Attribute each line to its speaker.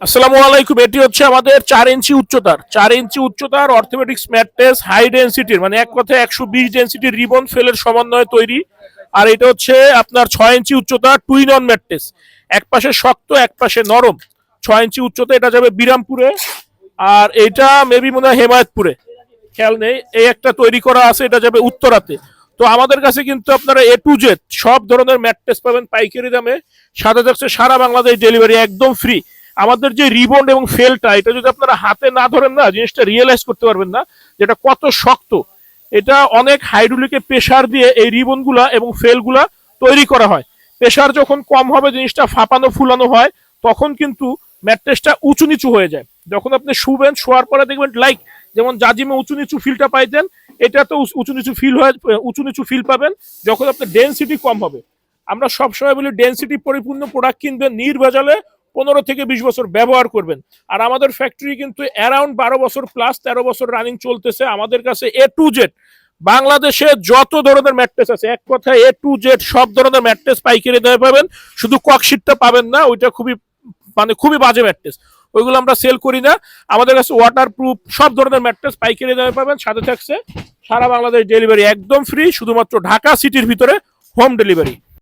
Speaker 1: আসসালামু আলাইকুম। এটি হচ্ছে আমাদের 4 ইঞ্চি উচ্চতার অর্থোপেডিক্স ম্যাট্রেস হাই ডেন্সিটির, মানে এক কথায় 120 ডেন্সিটির রিবন ফেলের সমন্বয়ে তৈরি। আর এটা হচ্ছে আপনার 6 ইঞ্চি উচ্চতা টুইন অন ম্যাট্রেস, এক পাশে শক্ত এক পাশে নরম। 6 ইঞ্চি উচ্চতা, এটা যাবে বিরামপুরে, আর এটা মেবি মনে হয় হেমায়তপুরে, খেয়াল নেই। এই একটা তৈরি করা আছে, এটা যাবে উত্তরাতে। তো আমাদের কাছে কিন্তু আপনারা এ টু জেড সব ধরনের ম্যাট্রেস পাবেন পাইকারি দামে, সাথে থাকছে সারা বাংলাদেশ ডেলিভারি একদম ফ্রি। আমাদের যে রিবন এবং ফেলটা, এটা যদি আপনারা হাতে না ধরেন না, জিনিসটা রিয়েলাইজ করতে পারবেন না যেটা কত শক্ত। এটা অনেক হাইড্রোলিকে প্রেসার দিয়ে এই রিবনগুলা এবং ফেলগুলা তৈরি করা হয়। প্রেসার যখন কম হবে, জিনিসটা ফাঁপানো ফুলানো হয়, তখন কিন্তু ম্যাট্রেসটা উঁচু নিচু হয়ে যায়। যখন আপনি শুবেন, শোয়ার পরে দেখবেন লাইক যেমন জাজিমে উঁচু নিচু ফিলটা পাইতেন, এটা তো উঁচু নিচু ফিল হয়, উঁচু নিচু ফিল পাবেন যখন আপনার ডেন্সিটি কম হবে। আমরা সবসময় বলি ডেন্সিটি পরিপূর্ণ প্রোডাক্ট কিনবেন, নির্ভেজালে 15 থেকে 20 বছর ব্যবহার করবেন। আর আমাদের ফ্যাক্টরি কিন্তু অ্যারাউন্ড 12 বছর প্লাস 13 বছর রানিং চলতেছে। আমাদের কাছে এ টু জেড বাংলাদেশে যত ধরনের ম্যাট্রেস আছে, এক কথায় এ টু জেড সব ধরনের ম্যাট্রেস পাইকারি দামে পাবেন। শুধু ককশিটটা পাবেন না, ওইটা খুবই বাজে ম্যাট্রেস, ওইগুলো আমরা সেল করি না। আমাদের কাছে ওয়াটার প্রুফ সব ধরনের ম্যাট্রেস পাইকারি দামে পাবেন, সাথে থাকছে সারা বাংলাদেশ ডেলিভারি একদম ফ্রি, শুধুমাত্র ঢাকা সিটির ভিতরে হোম ডেলিভারি।